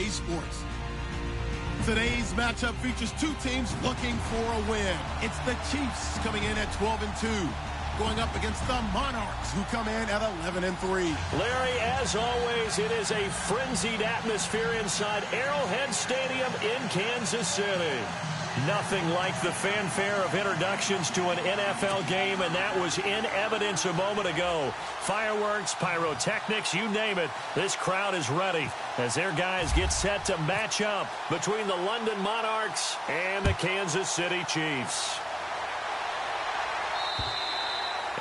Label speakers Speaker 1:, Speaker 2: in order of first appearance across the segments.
Speaker 1: EA Sports. Today's matchup features two teams looking for a win. It's the Chiefs coming in at 12-2, going up against the Monarchs, who come in at 11-3.
Speaker 2: Larry, as always, it is a frenzied atmosphere inside Arrowhead Stadium in Kansas City. Nothing like the fanfare of introductions to an NFL game, and that was in evidence a moment ago. Fireworks, pyrotechnics, you name it. This crowd is ready as their guys get set to match up between the London Monarchs and the Kansas City Chiefs.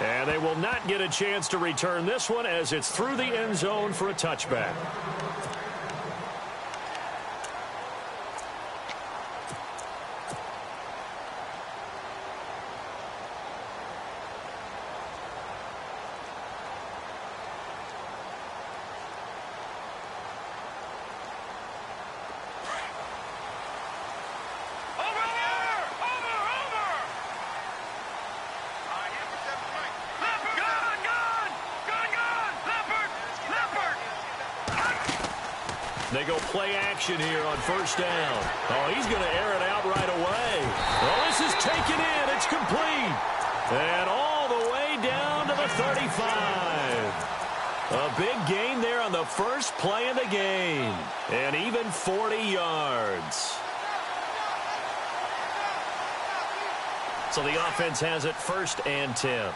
Speaker 2: And they will not get a chance to return this one as it's through the end zone for a touchback. They go play action here on first down. Oh, he's going to air it out right away. Well, this is taken in. It's complete. And all the way down to the 35. A big gain there on the first play of the game. And even 40 yards. So the offense has it 1st and 10.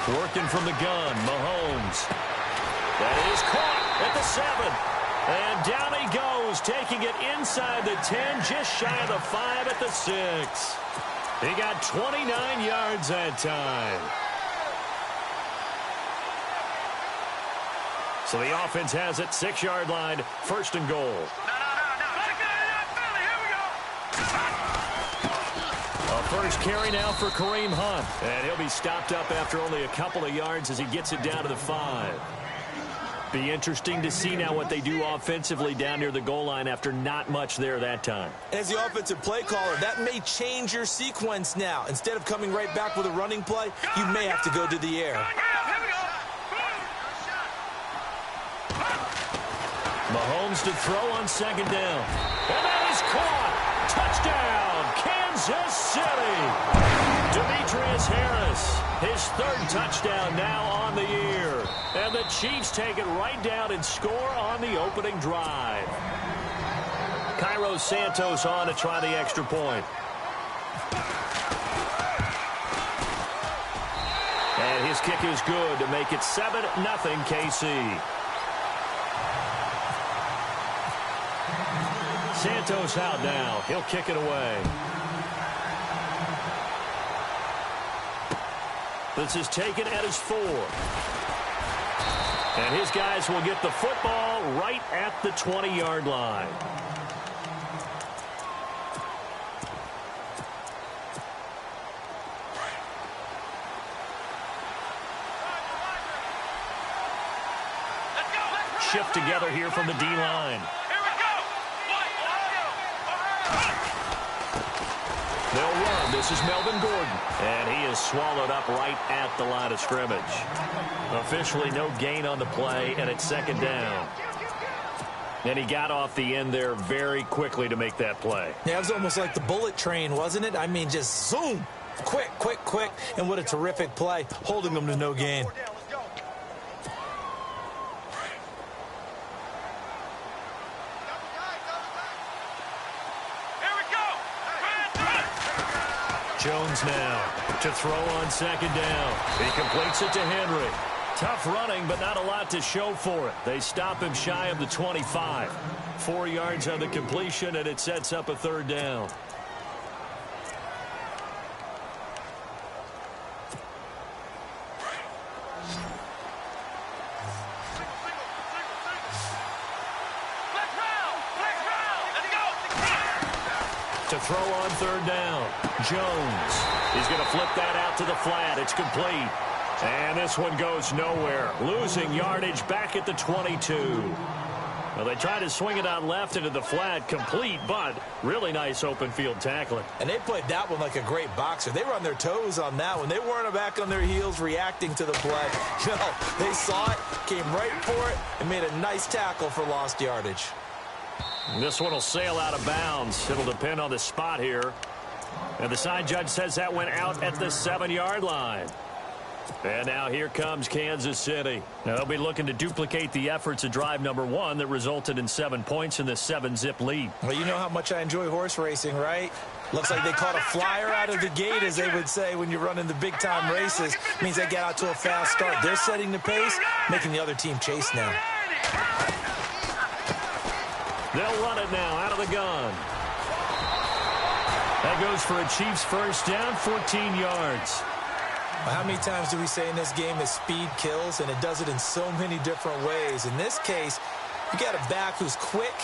Speaker 2: Working from the gun, Mahomes. That is caught at the 7. And down he goes, taking it inside the 10, just shy of the 5 at the 6. He got 29 yards that time. So the offense has it, 6-yard line, 1st and goal. First carry now for Kareem Hunt. And he'll be stopped up after only a couple of yards as he gets it down to the 5. Be interesting to see now what they do offensively down near the goal line after not much there that time.
Speaker 3: As the offensive play caller, that may change your sequence now. Instead of coming right back with a running play, you may have to go to the air.
Speaker 2: Mahomes to throw on 2nd down. And that is caught. Touchdown, Kansas City. Demetrius Harris, his 3rd touchdown now on the year. And the Chiefs take it right down and score on the opening drive. Cairo Santos on to try the extra point. And his kick is good to make it 7-0 KC. Santos out now. He'll kick it away. This is taken at his 4. And his guys will get the football right at the 20-yard line. Shift together here from the D-line. They'll run. This is Melvin Gordon. And he is swallowed up right at the line of scrimmage. Officially no gain on the play, and it's 2nd down. And he got off the end there very quickly to make that play.
Speaker 3: Yeah, it was almost like the bullet train, wasn't it? I mean, just zoom. Quick, quick, quick. And what a terrific play, holding them to no gain.
Speaker 2: Jones now to throw on 2nd down. He completes it to Henry. Tough running, but not a lot to show for it. They stop him shy of the 25. 4 yards on the completion, and it sets up a 3rd down. To throw on 3rd down. Jones. He's going to flip that out to the flat. It's complete. And this one goes nowhere. Losing yardage back at the 22. Well, they tried to swing it out left into the flat, complete, but really nice open field tackling.
Speaker 3: And they played that one like a great boxer. They were on their toes on that one. They weren't back on their heels reacting to the play. No, they saw it, came right for it, and made a nice tackle for lost yardage.
Speaker 2: This one will sail out of bounds. It'll depend on the spot here. And the side judge says that went out at the 7-yard line. And now here comes Kansas City. Now they'll be looking to duplicate the efforts of drive number 1 that resulted in 7 points in this 7-zip lead.
Speaker 3: Well, you know how much I enjoy horse racing, right? Looks like they caught a flyer out of the gate, as they would say when you're running the big-time races. Means they get out to a fast start. They're setting the pace, making the other team chase now.
Speaker 2: They'll run it now out of the gun. That goes for a Chiefs first down, 14 yards.
Speaker 3: Well, how many times do we say in this game that speed kills, and it does it in so many different ways? In this case, you got a back who's quick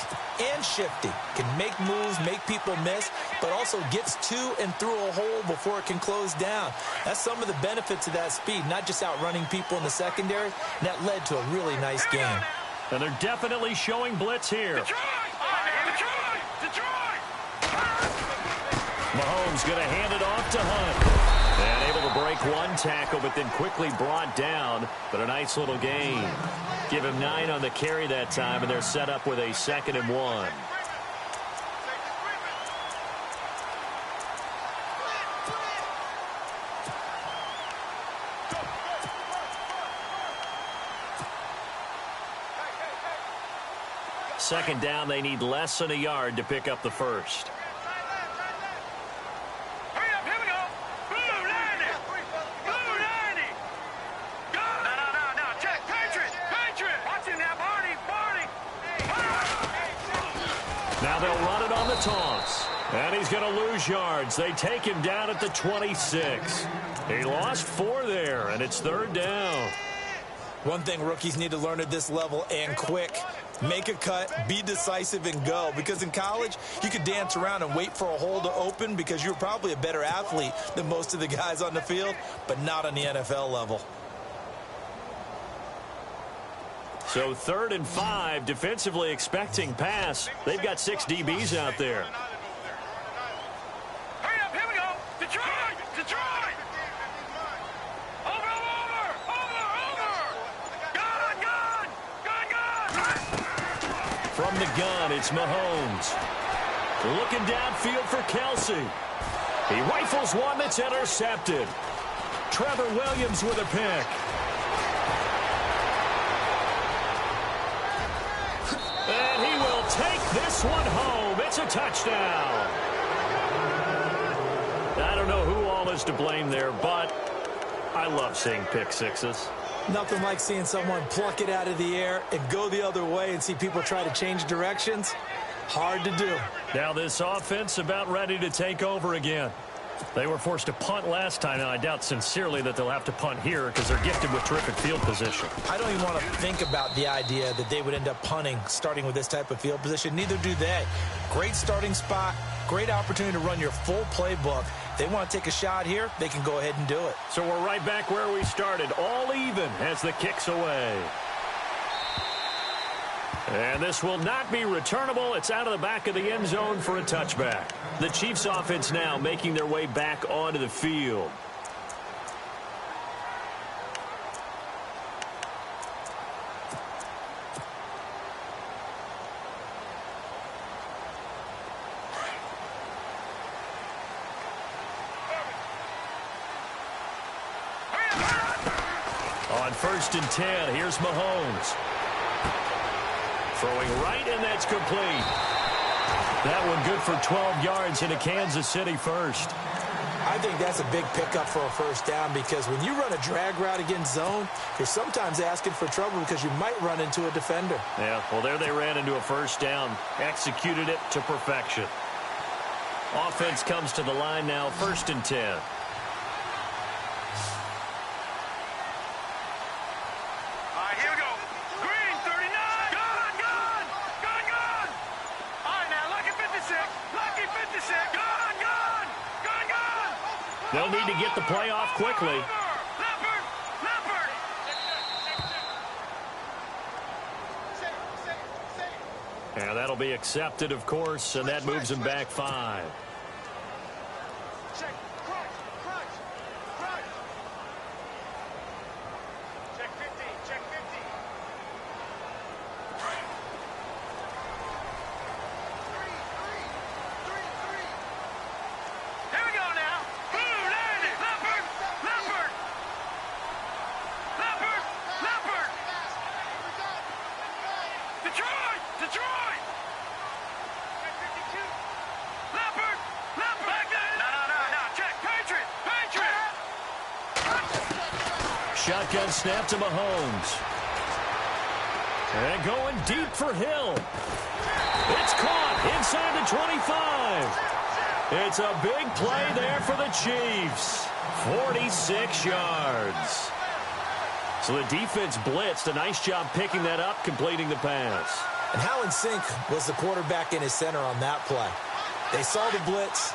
Speaker 3: and shifty, can make moves, make people miss, but also gets to and through a hole before it can close down. That's some of the benefits of that speed, not just outrunning people in the secondary, and that led to a really nice game.
Speaker 2: And they're definitely showing blitz here. Mahomes going to hand it off to Hunt. And able to break one tackle, but then quickly brought down. But a nice little gain. Give him 9 on the carry that time, and they're set up with a 2nd and 1. Second down, they need less than a yard to pick up the first. Now they'll run it on the toss. And he's going to lose yards. They take him down at the 26. He lost 4 there, and it's 3rd down.
Speaker 3: One thing rookies need to learn at this level, and quick. Make a cut, be decisive, and go. Because in college, you could dance around and wait for a hole to open because you're probably a better athlete than most of the guys on the field, but not on the NFL level.
Speaker 2: So 3rd and 5, defensively expecting pass. They've got 6 DBs out there.
Speaker 4: Hurry up, here we go. Detroit! Detroit! Over! Gun!
Speaker 2: From the gun, it's Mahomes. Looking downfield for Kelsey. He rifles one that's intercepted. Trevor Williams with a pick. And he will take this one home. It's a touchdown. I don't know who all is to blame there, but I love seeing pick sixes.
Speaker 3: Nothing like seeing someone pluck it out of the air and go the other way and see people try to change directions. Hard to do.
Speaker 2: Now this offense about ready to take over again. They were forced to punt last time, and I doubt sincerely that they'll have to punt here because they're gifted with terrific field position.
Speaker 3: I don't even want to think about the idea that they would end up punting starting with this type of field position. Neither do they. Great starting spot, great opportunity to run your full playbook. If they want to take a shot here, they can go ahead and do it.
Speaker 2: So we're right back where we started, all even as the kick's away. And this will not be returnable. It's out of the back of the end zone for a touchback. The Chiefs offense now making their way back onto the field. On 1st and 10, here's Mahomes. Throwing right, and that's complete. That one good for 12 yards into Kansas City first.
Speaker 3: I think that's a big pickup for a first down because when you run a drag route against zone, you're sometimes asking for trouble because you might run into a defender.
Speaker 2: Yeah, well, there they ran into a first down. Executed it to perfection. Offense comes to the line now, 1st and 10. They'll need to get the play off quickly. And that'll be accepted, of course, and that moves him back 5.
Speaker 4: Check, crunch, crunch, crunch. Check 50, check 50. Here we go now. Boom, there it is. Leopard, leopard. Leopard, leopard. Detroit, Detroit. Check 52. Leopard, leopard. No. Check, Patriot, Patriot.
Speaker 2: Shotgun snap to Mahomes. And going deep for Hill. It's caught inside the 25. It's a big play there for the Chiefs. 46 yards. So the defense blitzed. A nice job picking that up, completing the pass.
Speaker 3: And how in sync was the quarterback and his center on that play? They saw the blitz,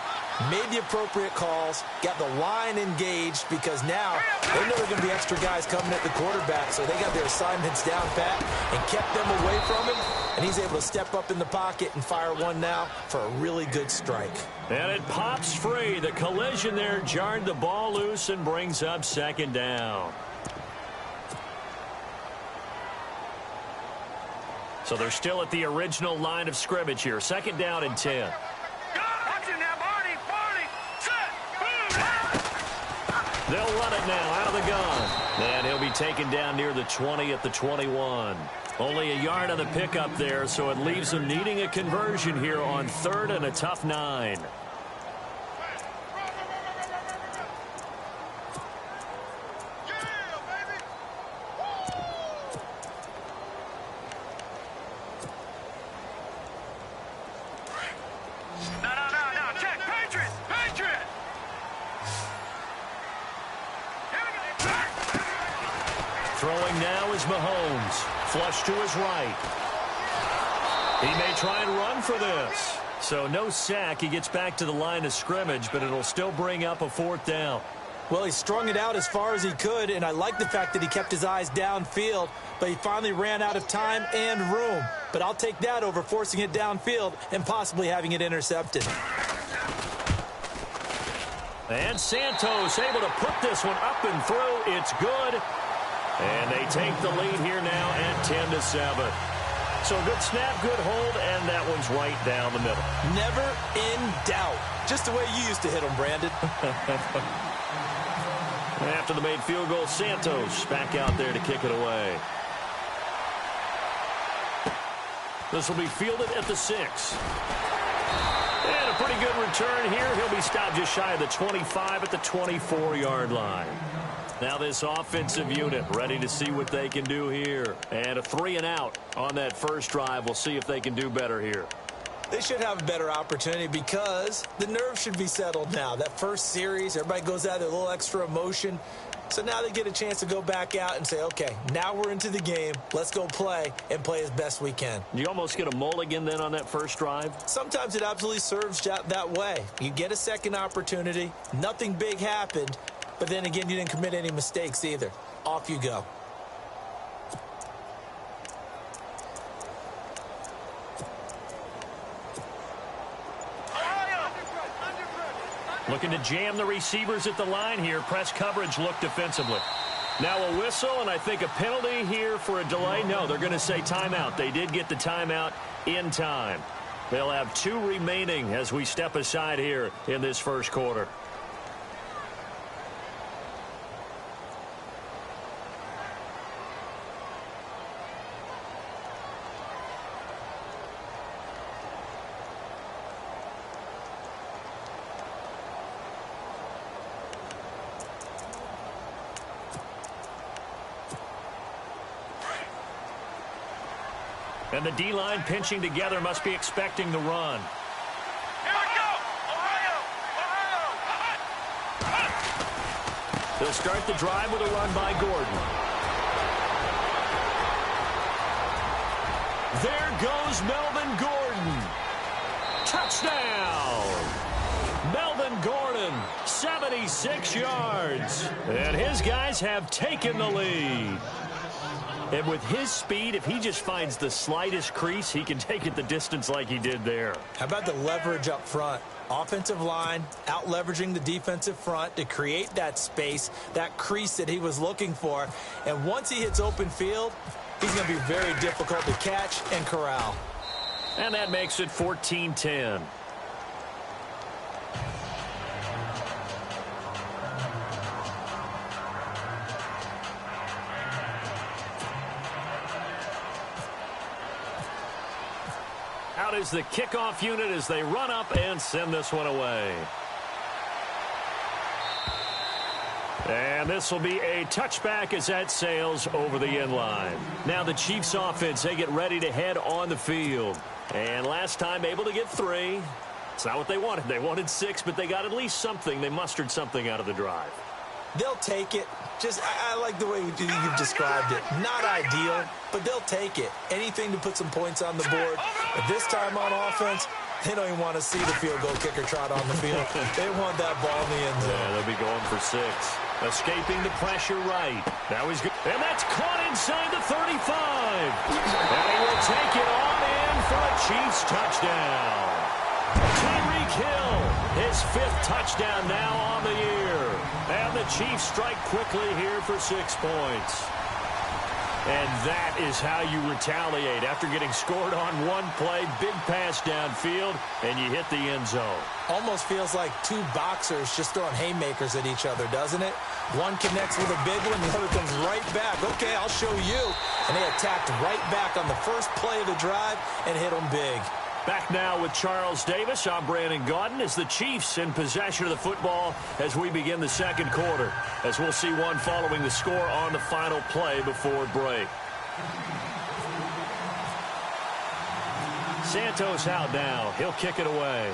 Speaker 3: made the appropriate calls, got the line engaged because now they know there are going to be extra guys coming at the quarterback, so they got their assignments down pat and kept them away from him, and he's able to step up in the pocket and fire one now for a really good strike.
Speaker 2: And it pops free. The collision there jarred the ball loose and brings up second down. So they're still at the original line of scrimmage here. Second down and 10.
Speaker 4: Watch him now, Barney, set, boom.
Speaker 2: They'll run it now out of the gun. And he'll be taken down near the 20 at the 21. Only a yard on the pickup there, so it leaves them needing a conversion here on 3rd and a tough 9.
Speaker 4: No. Check, Patriot, Patriot.
Speaker 2: Throwing now is Mahomes. Flush to his right. He may try and run for this. So no sack. He gets back to the line of scrimmage, but it'll still bring up a 4th down.
Speaker 3: Well, he strung it out as far as he could, and I like the fact that he kept his eyes downfield, but he finally ran out of time and room. But I'll take that over forcing it downfield and possibly having it intercepted.
Speaker 2: And Santos able to put this one up and through. It's good. And they take the lead here now at 10-7. So good snap, good hold, and that one's right down the middle.
Speaker 3: Never in doubt. Just the way you used to hit them, Brandon.
Speaker 2: After the made field goal, Santos back out there to kick it away. This will be fielded at the 6. And a pretty good return here. He'll be stopped just shy of the 25 at the 24-yard line. Now this offensive unit ready to see what they can do here. And a 3-and-out on that first drive. We'll see if they can do better here.
Speaker 3: They should have a better opportunity because the nerves should be settled now. That first series, everybody goes out there, a little extra emotion. So now they get a chance to go back out and say, okay, now we're into the game. Let's go play and play as best we can.
Speaker 2: You almost get a mulligan then on that first drive?
Speaker 3: Sometimes it absolutely serves that way. You get a second opportunity. Nothing big happened. But then again, you didn't commit any mistakes either. Off you go.
Speaker 2: Looking to jam the receivers at the line here. Press coverage look defensively. Now a whistle, and I think a penalty here for a delay. No, they're going to say timeout. They did get the timeout in time. They'll have 2 remaining as we step aside here in this first quarter. And the D-line pinching together must be expecting the run.
Speaker 4: Here we go! Ohio!
Speaker 2: They'll start the drive with a run by Gordon. There goes Melvin Gordon. Touchdown! Melvin Gordon, 76 yards. And his guys have taken the lead. And with his speed, if he just finds the slightest crease, he can take it the distance like he did there.
Speaker 3: How about the leverage up front? Offensive line out-leveraging the defensive front to create that space, that crease that he was looking for. And once he hits open field, he's going to be very difficult to catch and corral.
Speaker 2: And that makes it 14-10. Out is the kickoff unit as they run up and send this one away. And this will be a touchback as that sails over the end line. Now the Chiefs offense, they get ready to head on the field. And last time able to get 3. It's not what they wanted. They wanted 6, but they got at least something. They mustered something out of the drive.
Speaker 3: They'll take it. I like the way you've described it. Not ideal, but they'll take it. Anything to put some points on the board. But this time on offense, they don't even want to see the field goal kicker trot on the field. They want that ball in the end zone.
Speaker 2: Yeah, they'll be going for 6. Escaping the pressure right. Now he's good. And that's caught inside the 35. And he will take it on in for a Chiefs touchdown. Tyreek Hill, his 5th touchdown now on the year. And the Chiefs strike quickly here for 6 points. And that is how you retaliate after getting scored on one play, big pass downfield, and you hit the end zone.
Speaker 3: Almost feels like 2 boxers just throwing haymakers at each other, doesn't it? One connects with a big one, the other comes right back. Okay, I'll show you. And they attacked right back on the first play of the drive and hit them big.
Speaker 2: Back now with Charles Davis. I'm Brandon Gaudin as the Chiefs in possession of the football as we begin the second quarter. As we'll see one following the score on the final play before break. Santos out now. He'll kick it away.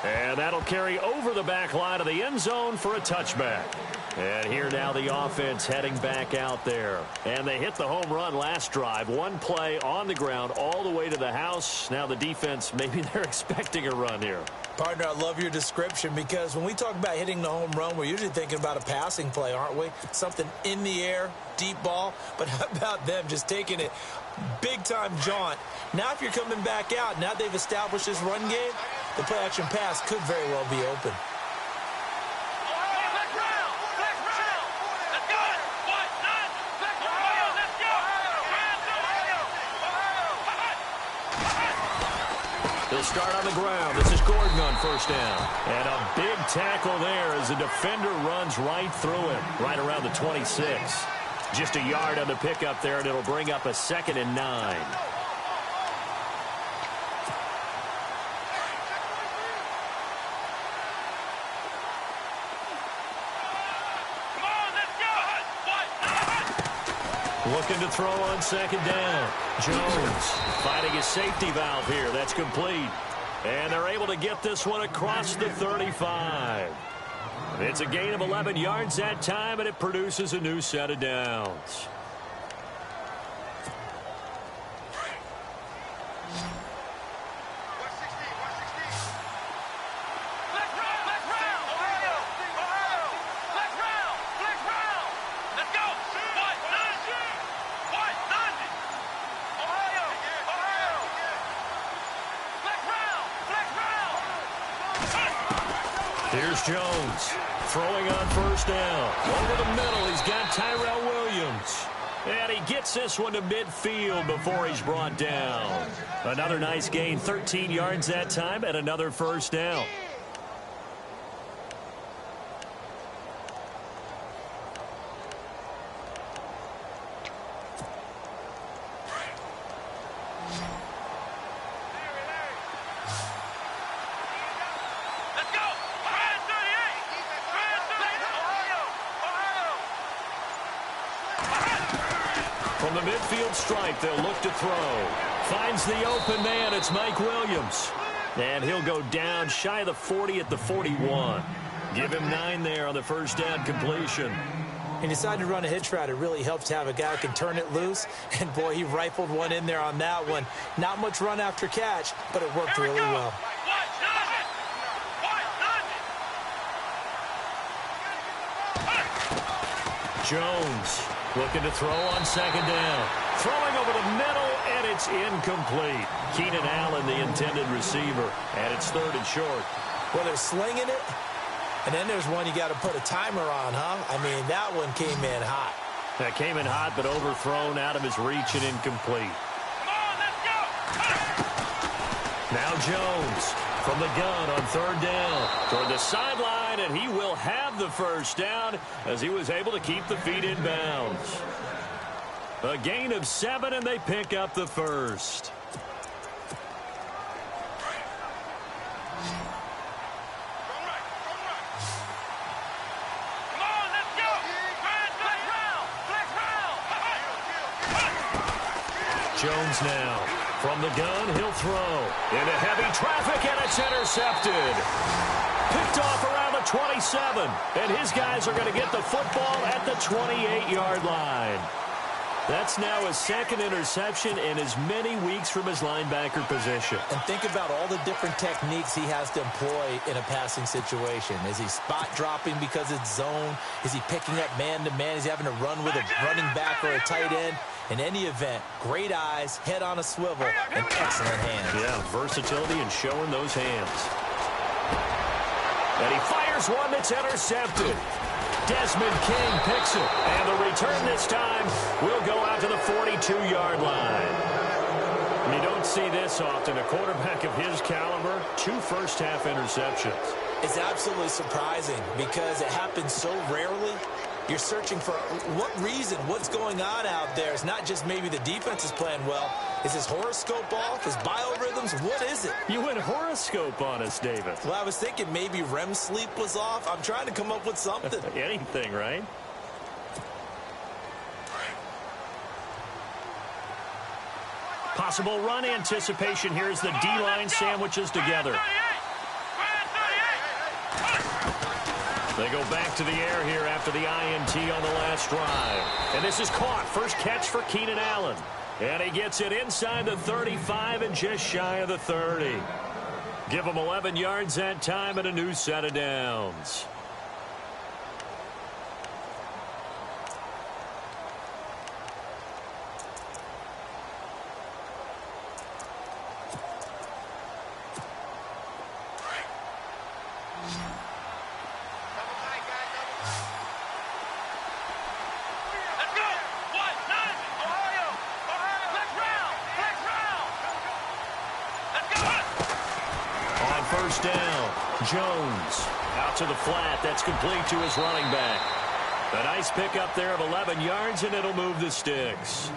Speaker 2: And that'll carry over the back line of the end zone for a touchback. And here now the offense heading back out there. And they hit the home run last drive. One play on the ground all the way to the house. Now the defense, maybe they're expecting a run here.
Speaker 3: Partner, I love your description because when we talk about hitting the home run, we're usually thinking about a passing play, aren't we? Something in the air, deep ball. But how about them just taking it big-time jaunt? Now if you're coming back out, now they've established this run game, the play-action pass could very well be open.
Speaker 2: They'll start on the ground. This is Gordon on first down. And a big tackle there as the defender runs right through him, right around the 26. Just a yard on the pickup there, and it'll bring up a 2nd and 9. Looking to throw on 2nd down. Jones finding his safety valve here. That's complete. And they're able to get this one across the 35. It's a gain of 11 yards that time, and it produces a new set of downs. Here's Jones throwing on first down. Over the middle, he's got Tyrell Williams. And he gets this one to midfield before he's brought down. Another nice gain, 13 yards that time, and another first down. From the midfield stripe, they'll look to throw. Finds the open man. It's Mike Williams. And he'll go down shy of the 40 at the 41. Give him 9 there on the first down completion.
Speaker 3: He decided to run a hitch route. It really helps to have a guy who can turn it loose. And, boy, he rifled one in there on that one. Not much run after catch, but it worked really well.
Speaker 2: Jones looking to throw on second down. Throwing over the middle, and it's incomplete. Keenan Allen, the intended receiver, and it's third and short.
Speaker 3: Well, they're slinging it, and then there's one you got to put a timer on, huh? I mean, that one came in hot.
Speaker 2: That came in hot, but overthrown, out of his reach and incomplete.
Speaker 4: Come on, let's go!
Speaker 2: Now Jones from the gun on third down toward the sideline, and he will have the first down as he was able to keep the feet in bounds. A gain of 7, and they pick up the first. Jones now from the gun. He'll throw into heavy traffic, and it's intercepted. Picked off around the 27, and his guys are going to get the football at the 28-yard line. That's now his second interception in as many weeks from his linebacker position.
Speaker 3: And think about all the different techniques he has to employ in a passing situation. Is he spot dropping because it's zone? Is he picking up man-to-man? Is he having to run with a running back or a tight end? In any event, great eyes, head on a swivel, and excellent hands.
Speaker 2: Yeah, versatility and showing those hands. And he fires one that's intercepted. Desmond King picks it, and the return this time will go out to the 42-yard line. And you don't see this often. A quarterback of his caliber, 2 first-half interceptions.
Speaker 3: It's absolutely surprising because it happens so rarely. You're searching for what reason, what's going on out there. It's not just maybe the defense is playing well. Is his horoscope off? His biorhythms? What is it?
Speaker 2: You went horoscope on us, David.
Speaker 3: Well, I was thinking maybe REM sleep was off. I'm trying to come up with something.
Speaker 2: Anything, right? Possible run anticipation here as the D-line sandwiches together. They go back to the air here after the INT on the last drive. And this is caught. First catch for Keenan Allen. And he gets it inside the 35 and just shy of the 30. Give him 11 yards that time and a new set of downs. First down, Jones out to the flat. That's complete to his running back. A nice pickup there of 11 yards, and it'll move the sticks.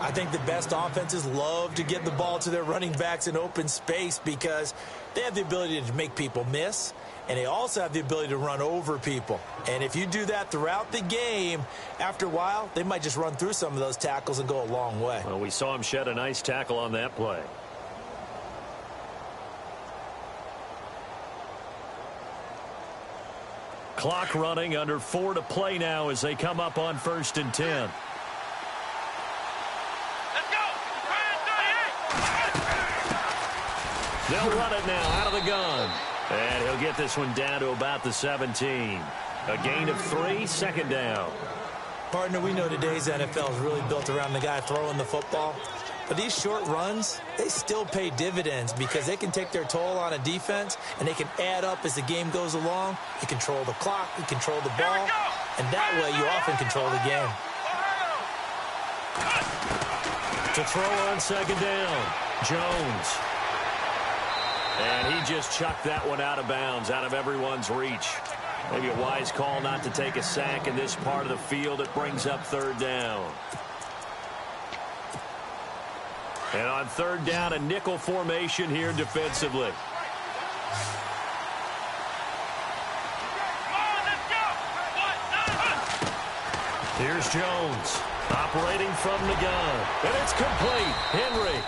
Speaker 3: I think the best offenses love to get the ball to their running backs in open space because they have the ability to make people miss, and they also have the ability to run over people. And if you do that throughout the game, after a while, they might just run through some of those tackles and go a long way.
Speaker 2: Well, we saw him shed a nice tackle on that play. Clock running, under 4 to play now as they come up on 1st and 10.
Speaker 4: Let's go!
Speaker 2: They'll run it now out of the gun. And he'll get this one down to about the 17. A gain of 3, second down.
Speaker 3: Partner, we know today's NFL is really built around the guy throwing the football. But these short runs, they still pay dividends because they can take their toll on a defense, and they can add up as the game goes along. You control the clock, you control the ball, and that way you often control the game.
Speaker 2: To throw on second down, Jones. And he just chucked that one out of bounds, out of everyone's reach. Maybe a wise call not to take a sack in this part of the field. It brings up third down. And on third down, a nickel formation here defensively. Here's Jones operating from the gun. And it's complete. Henry.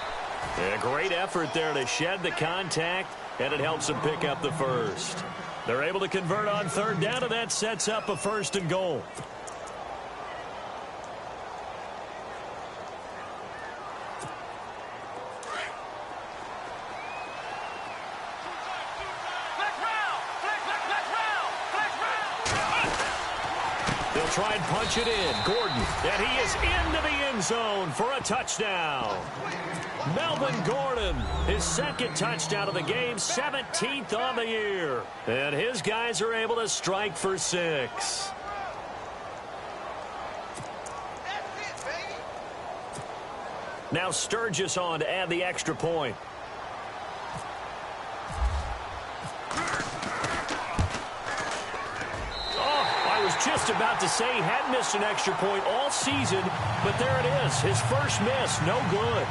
Speaker 2: A great effort there to shed the contact, and it helps them pick up the first. They're able to convert on third down, and that sets up a 1st and goal. They'll try and punch it in. Gordon, and he is into the end zone for a touchdown. Melvin Gordon, his second touchdown of the game, 17th on the year. And his guys are able to strike for 6. Now Sturgis on to add the extra point. I was just about to say he hadn't missed an extra point all season, but there it is. His first miss, no good.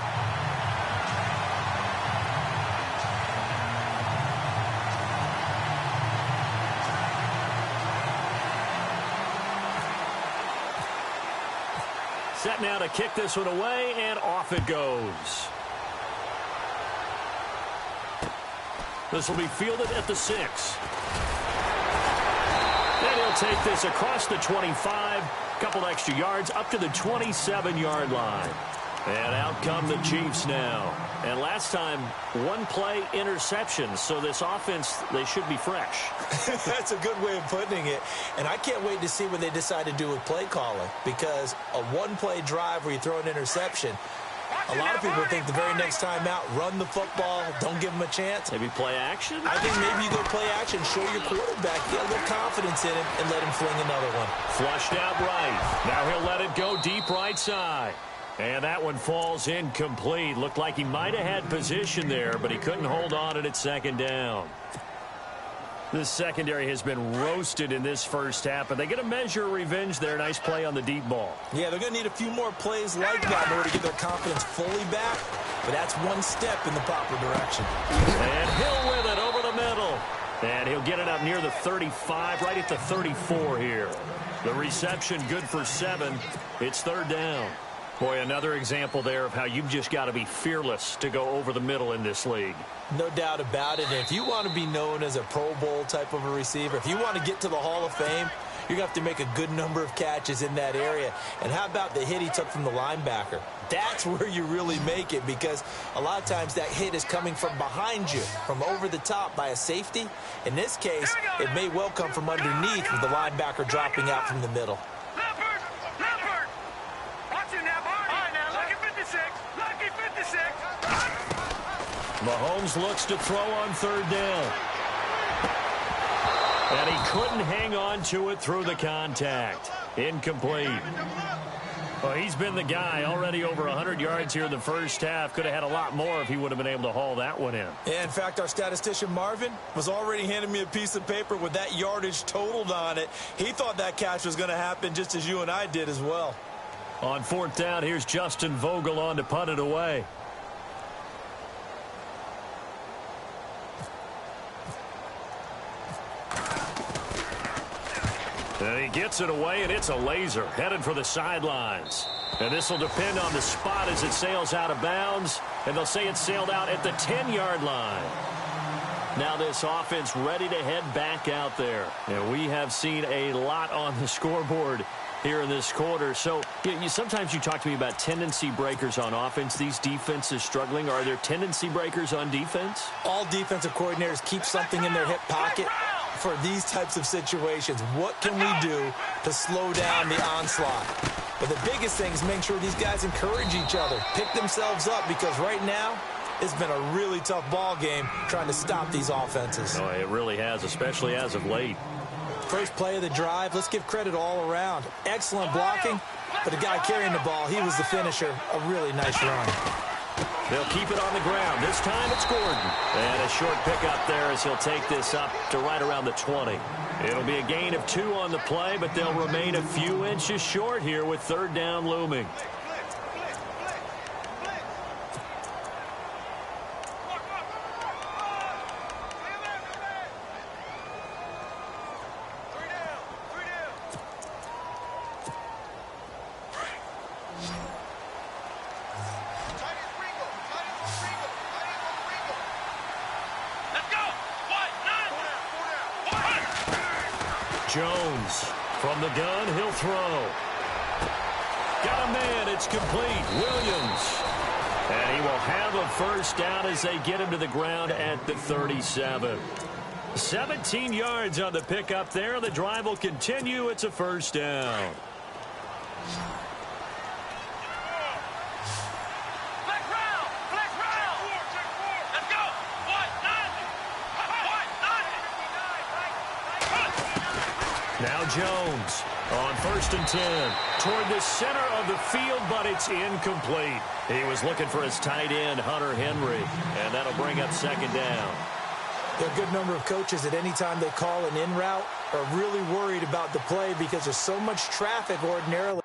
Speaker 2: Set now to kick this one away, and off it goes. This will be fielded at the 6. And he'll take this across the 25, couple extra yards up to the 27-yard line. And out come the Chiefs now. And last time, one play interception. So this offense, they should be fresh.
Speaker 3: That's a good way of putting it. And I can't wait to see what they decide to do with play calling. Because a one-play drive where you throw an interception, a lot of people think the very next time out, run the football, don't give them a chance.
Speaker 2: Maybe play action?
Speaker 3: I think maybe you go play action, show your quarterback, get a little confidence in him, and let him fling another one.
Speaker 2: Flushed out right. Now he'll let it go deep right side. And that one falls incomplete. Looked like he might have had position there, but he couldn't hold on at second down. This secondary has been roasted in this first half, but they get a measure of revenge there. Nice play on the deep ball.
Speaker 3: Yeah, they're going to need a few more plays like that in order to get their confidence fully back, but that's one step in the proper direction.
Speaker 2: And Hill with it over the middle. And he'll get it up near the 35, right at the 34 here. The reception good for 7. It's third down. Boy, another example there of how you've just got to be fearless to go over the middle in this league.
Speaker 3: No doubt about it. And if you want to be known as a Pro Bowl type of a receiver, if you want to get to the Hall of Fame, you're going to have to make a good number of catches in that area. And how about the hit he took from the linebacker? That's where you really make it, because a lot of times that hit is coming from behind you, from over the top by a safety. In this case, it may well come from underneath with the linebacker dropping out from the middle.
Speaker 2: Mahomes looks to throw on third down. And he couldn't hang on to it through the contact. Incomplete. Well, he's been the guy already over 100 yards here in the first half. Could have had a lot more if he would have been able to haul that one in.
Speaker 3: Yeah, in fact, our statistician Marvin was already handing me a piece of paper with that yardage totaled on it. He thought that catch was going to happen just as you and I did as well.
Speaker 2: On fourth down, here's Justin Vogel on to punt it away. And he gets it away, and it's a laser headed for the sidelines. And this will depend on the spot as it sails out of bounds. And they'll say it sailed out at the 10-yard line. Now this offense ready to head back out there. And we have seen a lot on the scoreboard here in this quarter. So sometimes you talk to me about tendency breakers on offense. These defenses struggling. Are there tendency breakers on defense?
Speaker 3: All defensive coordinators keep something in their hip pocket for these types of situations. What can we do to slow down the onslaught? But the biggest thing is make sure these guys encourage each other, pick themselves up, because right now it's been a really tough ball game trying to stop these offenses.
Speaker 2: Oh, it really has, especially as of late.
Speaker 3: First play of the drive, let's give credit all around. Excellent blocking, but the guy carrying the ball, he was the finisher. A really nice run.
Speaker 2: They'll keep it on the ground. This time it's Gordon. And a short pickup there as he'll take this up to right around the 20. It'll be a gain of 2 on the play, but they'll remain a few inches short here with third down looming. Jones from the gun, he'll throw. Got a man, it's complete. Williams. And he will have a first down as they get him to the ground at the 37. 17 yards on the pickup there. The drive will continue. It's a first down. Now Jones on 1st and 10 toward the center of the field, but it's incomplete. He was looking for his tight end, Hunter Henry, and that'll bring up 2nd down.
Speaker 3: There are a good number of coaches at any time they call an in route are really worried about the play because there's so much traffic ordinarily.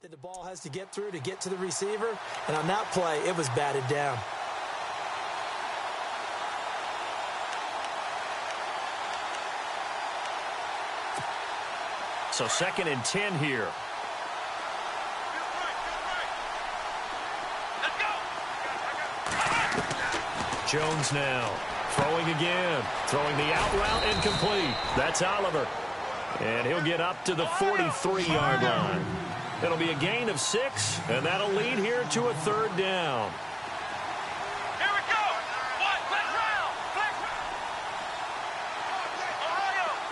Speaker 3: That the ball has to get through to get to the receiver, and on that play, it was batted down.
Speaker 2: So 2nd and 10 here. Jones now throwing again, throwing the out route incomplete. That's Oliver, and he'll get up to the 43-yard line. It'll be a gain of 6, and that'll lead here to a 3rd down.
Speaker 4: Here we go. Flex round.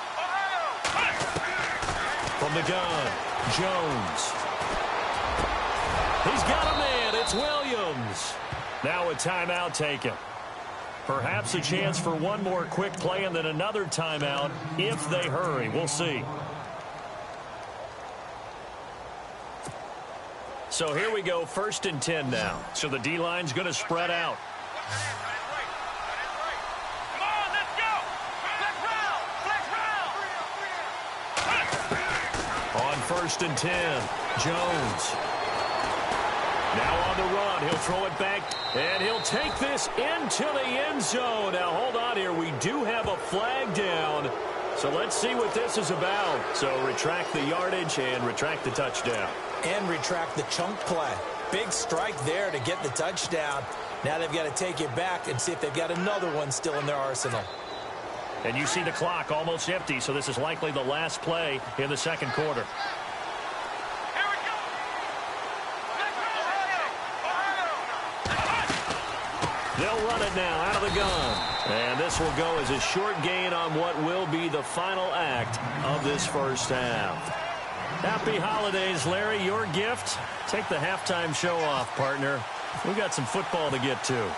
Speaker 4: Ohio.
Speaker 2: From the gun, Jones. He's got a man. It's Williams. Now a timeout taken. Perhaps a chance for one more quick play and then another timeout if they hurry. We'll see. So here we go, 1st and 10 now. So the D-line's going to spread out.
Speaker 4: Come on, let's go. Flex round.
Speaker 2: On 1st and 10, Jones. Now on the run, he'll throw it back, and he'll take this into the end zone. Now hold on here, we do have a flag down. So let's see what this is about. So retract the yardage and retract the touchdown.
Speaker 3: And retract the chunk play. Big strike there to get the touchdown. Now they've got to take it back and see if they've got another one still in their arsenal.
Speaker 2: And you see the clock almost empty, so this is likely the last play in the 2nd quarter.
Speaker 4: Here we go. Ohio.
Speaker 2: They'll run it now out of the gun. And this will go as a short gain on what will be the final act of this first half. Happy holidays, Larry. Your gift? Take the halftime show off, partner. We've got some football to get to.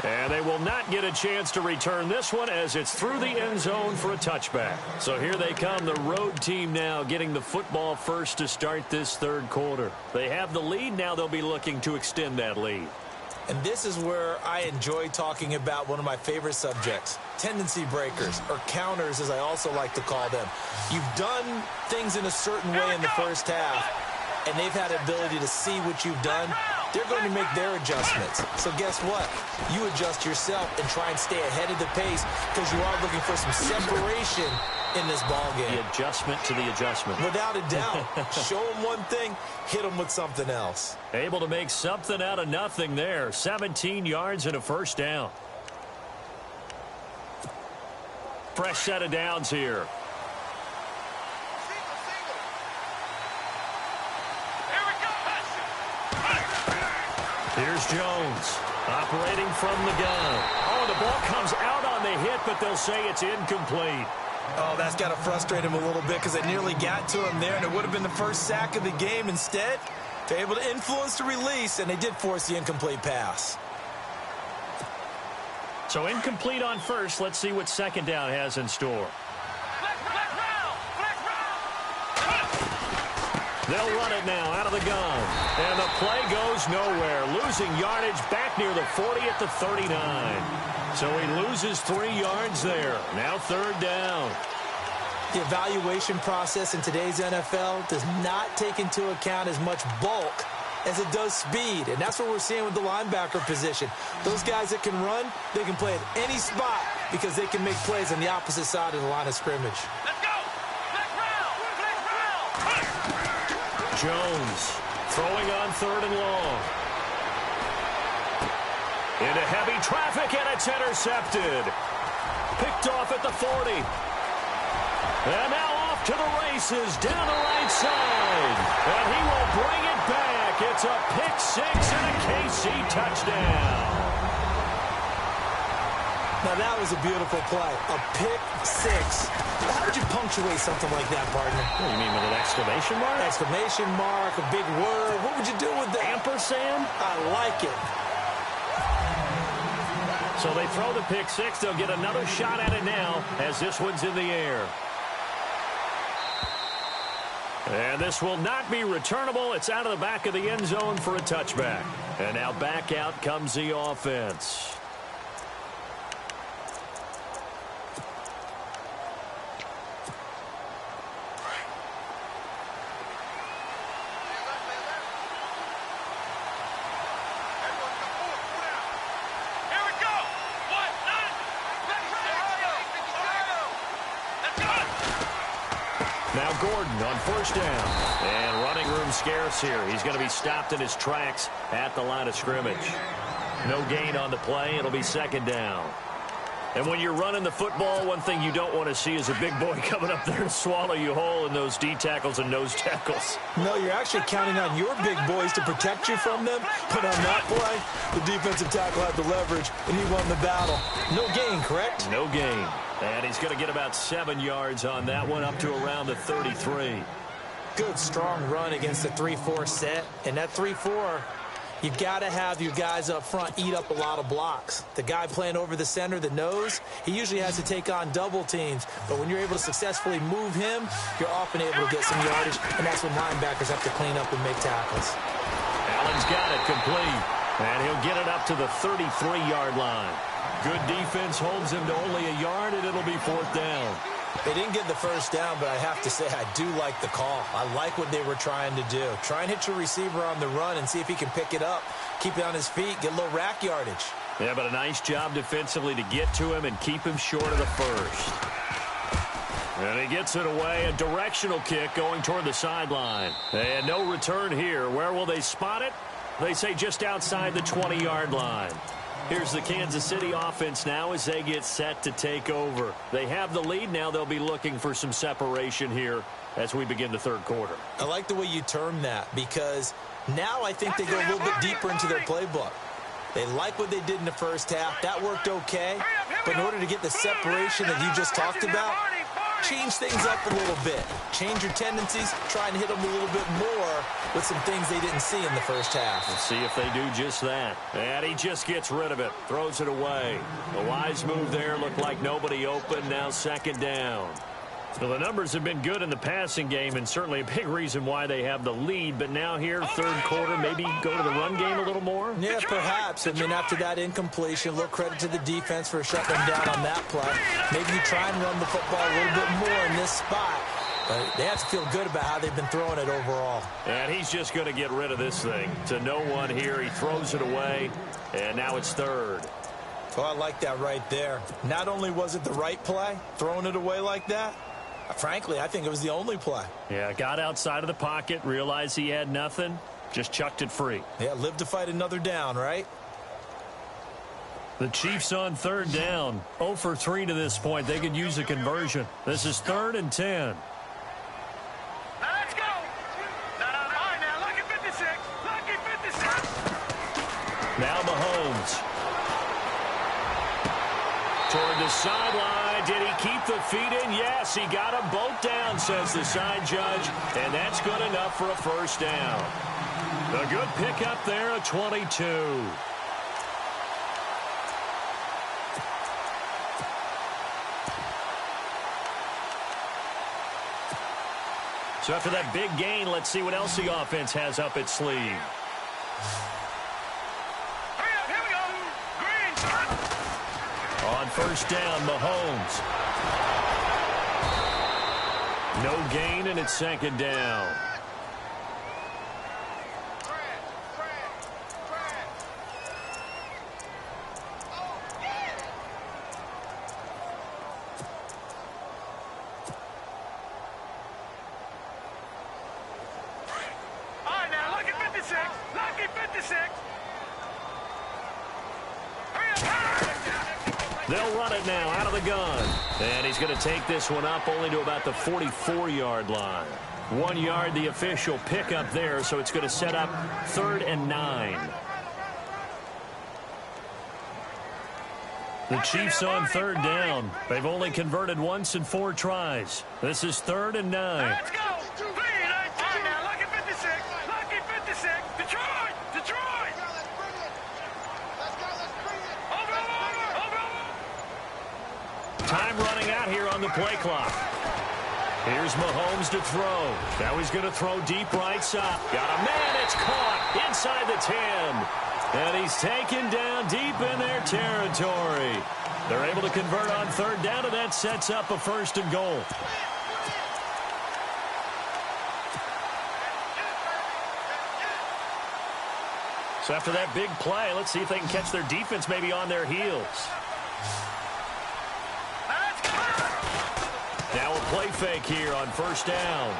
Speaker 2: And they will not get a chance to return this one as it's through the end zone for a touchback. So here they come, the road team now getting the football first to start this 3rd quarter. They have the lead. Now they'll be looking to extend that lead.
Speaker 3: And this is where I enjoy talking about one of my favorite subjects, tendency breakers, or counters as I also like to call them. You've done things in a certain way in the first half, and they've had the ability to see what you've done. They're going to make their adjustments. So guess what? You adjust yourself and try and stay ahead of the pace because you are looking for some separation in this ball game.
Speaker 2: The adjustment to the adjustment.
Speaker 3: Without a doubt. Show them one thing, hit them with something else.
Speaker 2: Able to make something out of nothing there. 17 yards and a first down. Fresh set of downs here. Here's Jones operating from the gun. Oh, the ball comes out on the hit, but they'll say it's incomplete.
Speaker 3: Oh, that's got to frustrate him a little bit because they nearly got to him there, and it would have been the first sack of the game. Instead, they're able to influence the release, and they did force the incomplete pass.
Speaker 2: So incomplete on first. Let's see what 2nd down has in store. They'll run it now out of the gun. And the play goes nowhere. Losing yardage back near the 40 at the 39. So he loses 3 yards there. Now third down.
Speaker 3: The evaluation process in today's NFL does not take into account as much bulk as it does speed. And that's what we're seeing with the linebacker position. Those guys that can run, they can play at any spot because they can make plays on the opposite side of the line of scrimmage.
Speaker 4: Let's go! Black round! Black round!
Speaker 2: Jones throwing on third and long. Into heavy traffic, and it's intercepted. Picked off at the 40. And now off to the races down the right side. And he will bring it back. It's a pick 6 and a KC touchdown.
Speaker 3: Now that was a beautiful play. A pick 6. How would you punctuate something like that, partner?
Speaker 2: What do you mean, with an exclamation mark?
Speaker 3: Exclamation mark, a big word. What would you do with that?
Speaker 2: Ampersand?
Speaker 3: I like it.
Speaker 2: So they throw the pick 6. They'll get another shot at it now as this one's in the air. And this will not be returnable. It's out of the back of the end zone for a touchback. And now back out comes the offense. Now Gordon on first down. And running room scarce here. He's going to be stopped in his tracks at the line of scrimmage. No gain on the play. It'll be second down. And when you're running the football, one thing you don't want to see is a big boy coming up there and swallow you whole in those D tackles and nose tackles.
Speaker 3: No, you're actually counting on your big boys to protect you from them. But on that play, the defensive tackle had the leverage, and he won the battle. No gain, correct?
Speaker 2: No gain. And he's going to get about 7 yards on that one, up to around the 33.
Speaker 3: Good, strong run against the 3-4 set. And that 3-4, you've got to have your guys up front eat up a lot of blocks. The guy playing over the center, the nose, he usually has to take on double teams. But when you're able to successfully move him, you're often able to get some yardage. And that's when linebackers have to clean up and make tackles.
Speaker 2: Allen's got it complete. And he'll get it up to the 33-yard line. Good defense holds him to only a yard, and it'll be fourth down.
Speaker 3: They didn't get the first down, but I have to say I do like the call. I like what they were trying to do. Try and hit your receiver on the run and see if he can pick it up, keep it on his feet, get a little rack yardage.
Speaker 2: Yeah, but a nice job defensively to get to him and keep him short of the first. And he gets it away, a directional kick going toward the sideline. And no return here. Where will they spot it? They say just outside the 20-yard line. Here's the Kansas City offense now as they get set to take over. They have the lead. Now they'll be looking for some separation here as we begin the third quarter.
Speaker 3: I like the way you term that because now I think they go a little bit deeper into their playbook. They like what they did in the first half. That worked okay. But in order to get the separation that you just talked about, change things up a little bit. Change your tendencies. Try and hit them a little bit more with some things they didn't see in the first half.
Speaker 2: Let's see if they do just that. And he just gets rid of it. Throws it away. A wise move there. Looked like nobody open. Now second down. Well, the numbers have been good in the passing game and certainly a big reason why they have the lead. But now here, third quarter, maybe go to the run game a little more?
Speaker 3: Yeah, perhaps. I mean, after that incompletion, a little credit to the defense for shutting them down on that play. Maybe you try and run the football a little bit more in this spot. But they have to feel good about how they've been throwing it overall.
Speaker 2: And he's just going to get rid of this thing. To no one here. He throws it away. And now it's third.
Speaker 3: Well, I like that right there. Not only was it the right play, throwing it away like that, frankly, I think it was the only play.
Speaker 2: Yeah, got outside of the pocket, realized he had nothing, just chucked it free.
Speaker 3: Yeah, live to fight another down, right?
Speaker 2: The Chiefs on third down. 0 for 3 to this point. They could use a conversion. This is 3rd and 10.
Speaker 4: Now let's go. All right, now, lucky 56. Lucky 56.
Speaker 2: Now Mahomes. Toward the sideline. Did he keep the feet in? Yes, he got them both down, says the side judge. And that's good enough for a first down. A good pickup there at 22. So after that big gain, let's see what else the offense has up its sleeve.
Speaker 4: Hurry up, here we go. Green.
Speaker 2: On first down, Mahomes. No gain, and it's second down.
Speaker 4: All right, now, lucky 56. Lucky 56. Hurry up, hurry.
Speaker 2: They'll run it now out of the gun. And he's going to take this one up only to about the 44-yard line. 1 yard, the official pickup there, so it's going to set up 3rd and 9. The Chiefs on 3rd down. They've only converted once in 4 tries. This is 3rd and 9.
Speaker 4: Let's go. All right, now, lucky 56. Lucky 56. Detroit. Detroit. Over.
Speaker 2: Time running out here on the play clock. Here's Mahomes to throw. Now he's going to throw deep right side. Got a man. It's caught inside the 10. And he's taken down deep in their territory. They're able to convert on 3rd down, and that sets up a 1st and goal. So after that big play, let's see if they can catch their defense maybe on their heels. Now a play fake here on 1st down.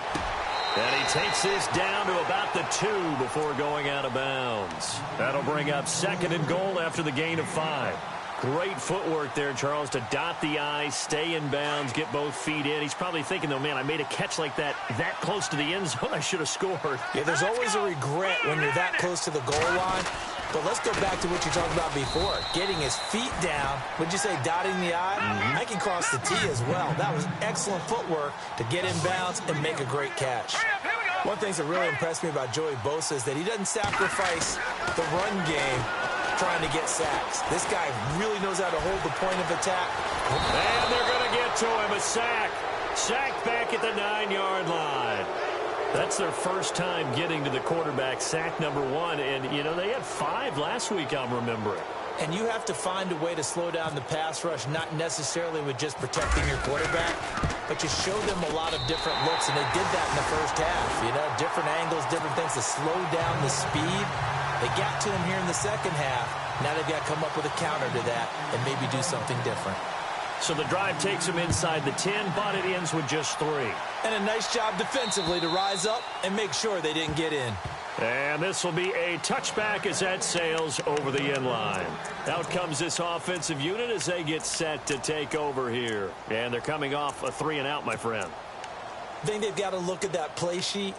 Speaker 2: And he takes this down to about the 2 before going out of bounds. That'll bring up 2nd and goal after the gain of 5. Great footwork there, Charles, to dot the I, stay in bounds, get both feet in. He's probably thinking, though, man, I made a catch like that close to the end zone. I should have scored.
Speaker 3: Yeah, there's always a regret when you're that close to the goal line. But let's go back to what you talked about before. Getting his feet down. Would you say dotting the I? I can cross the T as well. That was excellent footwork to get in bounds and make a great catch. One thing that really impressed me about Joey Bosa is that he doesn't sacrifice the run game trying to get sacks. This guy really knows how to hold the point of attack.
Speaker 2: And they're going to get to him. A sack. Sacked back at the 9-yard line. That's their first time getting to the quarterback, sack number 1. And, you know, they had 5 last week, I'm remembering.
Speaker 3: And you have to find a way to slow down the pass rush, not necessarily with just protecting your quarterback, but you show them a lot of different looks, and they did that in the first half. You know, different angles, different things to slow down the speed. They got to him here in the second half. Now they've got to come up with a counter to that and maybe do something different.
Speaker 2: So the drive takes him inside the 10, but it ends with just 3.
Speaker 3: And a nice job defensively to rise up and make sure they didn't get in.
Speaker 2: And this will be a touchback as that sails over the end line. Out comes this offensive unit as they get set to take over here. And they're coming off a 3-and-out, my friend.
Speaker 3: I think they've got to look at that play sheet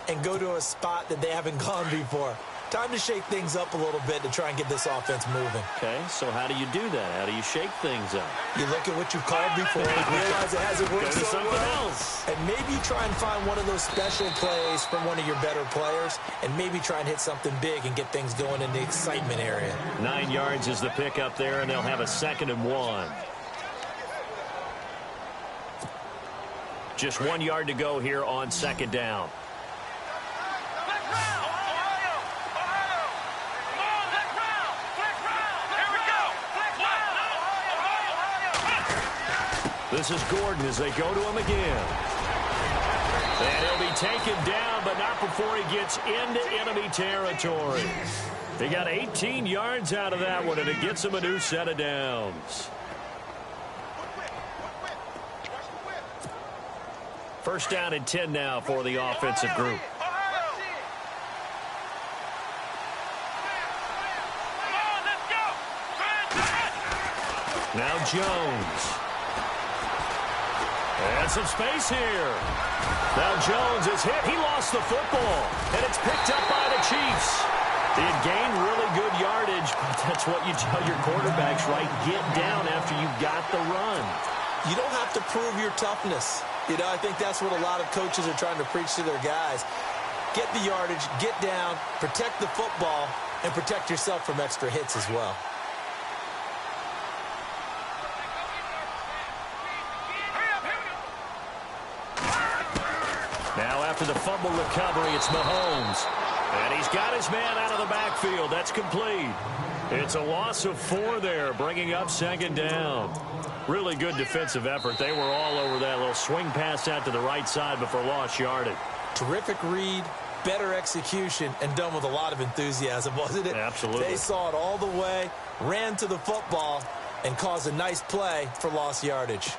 Speaker 3: and go to a spot that they haven't gone before. Time to shake things up a little bit to try and get this offense moving.
Speaker 2: Okay, so how do you do that? How do you shake things up?
Speaker 3: You look at what you've called before and realize it hasn't worked so well.
Speaker 2: Else.
Speaker 3: And maybe you try and find one of those special plays from one of your better players and maybe try and hit something big and get things going in the excitement area.
Speaker 2: 9 yards is the pick up there, and they'll have a 2nd and 1. Just 1 yard to go here on 2nd down. This is Gordon as they go to him again. And he'll be taken down, but not before he gets into enemy territory. They got 18 yards out of that one, and it gets him a new set of downs. First down and 10 now for the offensive group. Now Jones. And some space here. Now Jones is hit. He lost the football, and it's picked up by the Chiefs. He had gained really good yardage, but that's what you tell your quarterbacks, right? Get down after you got the run.
Speaker 3: You don't have to prove your toughness. You know, I think that's what a lot of coaches are trying to preach to their guys. Get the yardage, get down, protect the football, and protect yourself from extra hits as well.
Speaker 2: Now after the fumble recovery, it's Mahomes. And he's got his man out of the backfield. That's complete. It's a loss of 4 there, bringing up second down. Really good defensive effort. They were all over that little swing pass out to the right side before lost yardage.
Speaker 3: Terrific read, better execution, and done with a lot of enthusiasm, wasn't it?
Speaker 2: Absolutely.
Speaker 3: They saw it all the way, ran to the football, and caused a nice play for lost yardage.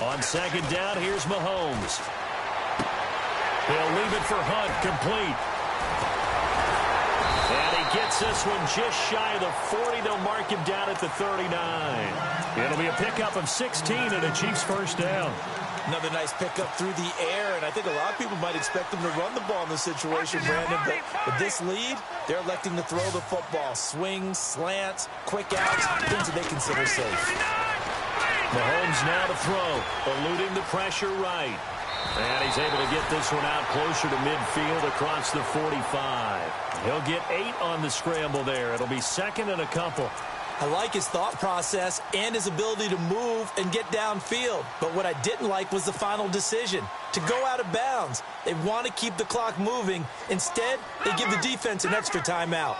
Speaker 2: On second down, here's Mahomes. He'll leave it for Hunt, complete. And he gets this one just shy of the 40. They'll mark him down at the 39. It'll be a pickup of 16 and a Chiefs first down.
Speaker 3: Another nice pickup through the air, and I think a lot of people might expect them to run the ball in this situation, Brandon, but with this lead, they're electing to throw the football. Swings, slants, quick outs, things that they consider safe.
Speaker 2: Mahomes now to throw, eluding the pressure right. And he's able to get this one out closer to midfield across the 45. He'll get 8 on the scramble there. It'll be second and a couple.
Speaker 3: I like his thought process and his ability to move and get downfield. But what I didn't like was the final decision, to go out of bounds. They want to keep the clock moving. Instead, they give the defense an extra timeout.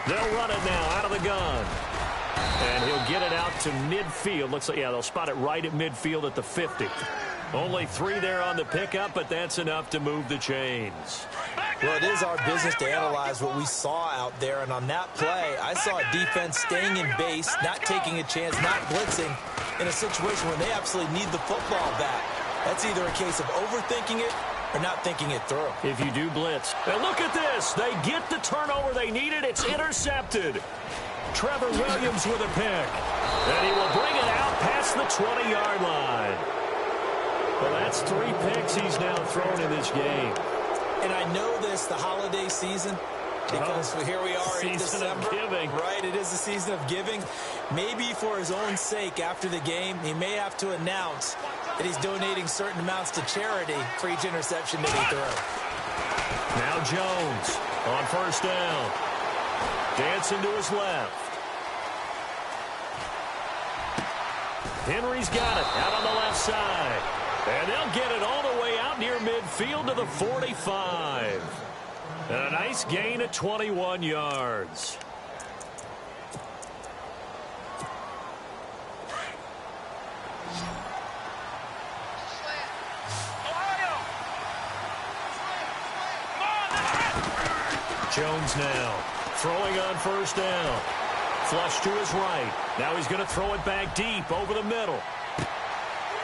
Speaker 2: They'll run it now out of the gun. And he'll get it out to midfield. Looks like, yeah, they'll spot it right at midfield at the 50. Only 3 there on the pickup, but that's enough to move the chains.
Speaker 3: Well, it is our business to analyze what we saw out there. And on that play, I saw a defense staying in base, not taking a chance, not blitzing, in a situation where they absolutely need the football back. That's either a case of overthinking it or not thinking it through.
Speaker 2: If you do blitz. And look at this. They get the turnover they needed. It's intercepted. Trevor Williams with a pick. And he will bring it out past the 20-yard line. Well, that's 3 picks he's now thrown in this game.
Speaker 3: And I know this, the holiday season, because here we are in December.
Speaker 2: Season of giving.
Speaker 3: Right, it is the season of giving. Maybe for his own sake after the game, he may have to announce that he's donating certain amounts to charity for each interception that he throws.
Speaker 2: Now Jones on first down. Dancing to his left. Henry's got it out on the left side. And they'll get it all the way out near midfield to the 45. And a nice gain of 21 yards. Jones now throwing on first down. Flush to his right. Now he's going to throw it back deep over the middle.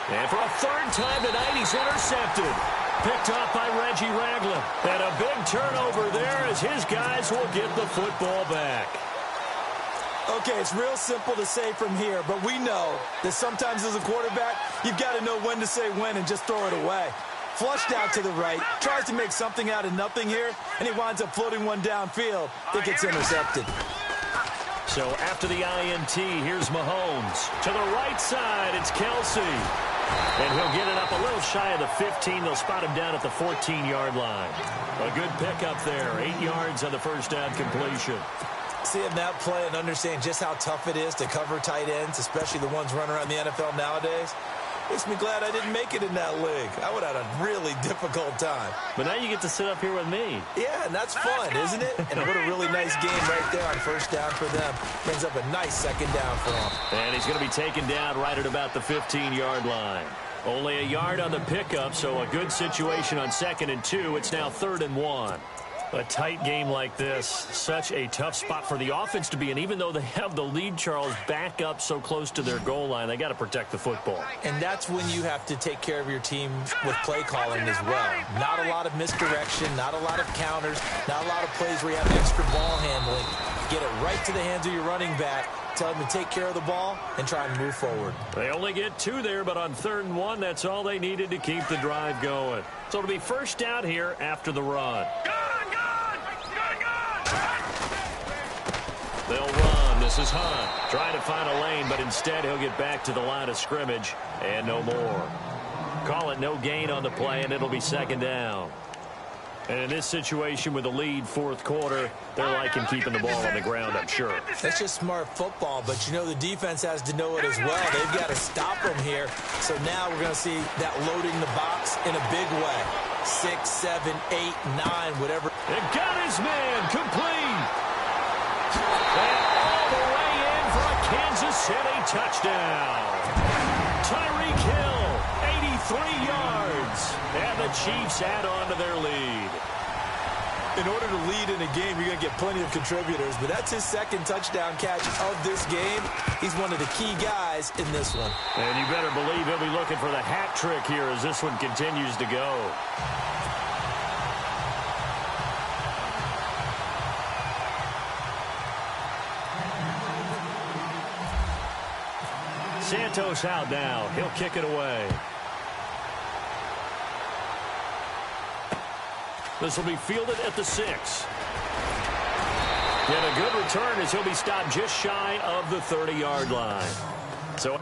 Speaker 2: And for a 3rd time tonight, he's intercepted. Picked up by Reggie Ragland. And a big turnover there as his guys will get the football back.
Speaker 3: Okay, it's real simple to say from here, but we know that sometimes as a quarterback, you've got to know when to say when and just throw it away. Flushed out to the right, tries to make something out of nothing here, and he winds up floating one downfield that gets intercepted.
Speaker 2: So after the INT, here's Mahomes. To the right side, it's Kelsey. And he'll get it up a little shy of the 15. They'll spot him down at the 14-yard line. A good pickup there. 8 yards on the first down completion.
Speaker 3: Seeing that play and understand just how tough it is to cover tight ends, especially the ones running around the NFL nowadays, makes me glad I didn't make it in that league. I would have had a really difficult time.
Speaker 2: But now you get to sit up here with me.
Speaker 3: Yeah, and that's fun, isn't it? And what a really nice game right there on first down for them. Brings up a nice second down for him.
Speaker 2: And he's going to be taken down right at about the 15-yard line. Only a yard on the pickup, so a good situation on 2nd and 2. It's now 3rd and 1. A tight game like this, such a tough spot for the offense to be in. Even though they have the lead, Charles, back up so close to their goal line, they got to protect the football.
Speaker 3: And that's when you have to take care of your team with play calling as well. Not a lot of misdirection, not a lot of counters, not a lot of plays where you have extra ball handling. Get it right to the hands of your running back, tell him to take care of the ball, and try and move forward.
Speaker 2: They only get 2 there, but on 3rd and 1, that's all they needed to keep the drive going. So it'll be first down here after the run. They'll run. This is Hunt. Trying to find a lane, but instead he'll get back to the line of scrimmage and no more. Call it no gain on the play, and it'll be second down. And in this situation with the lead fourth quarter, they're liking keeping the ball on the ground, I'm sure.
Speaker 3: That's just smart football, but you know the defense has to know it as well. They've got to stop them here. So now we're going to see that loading the box in a big way. 6, 7, 8, 9, whatever.
Speaker 2: And got his man complete. And all the way in for a Kansas City touchdown. Tyreek Hill, 83 yards. And the Chiefs add on to their lead.
Speaker 3: In order to lead in a game, you're going to get plenty of contributors, but that's his second touchdown catch of this game. He's one of the key guys in this one.
Speaker 2: And you better believe he'll be looking for the hat trick here as this one continues to go. Santos out now. He'll kick it away. This will be fielded at the 6. And a good return as he'll be stopped just shy of the 30-yard line. So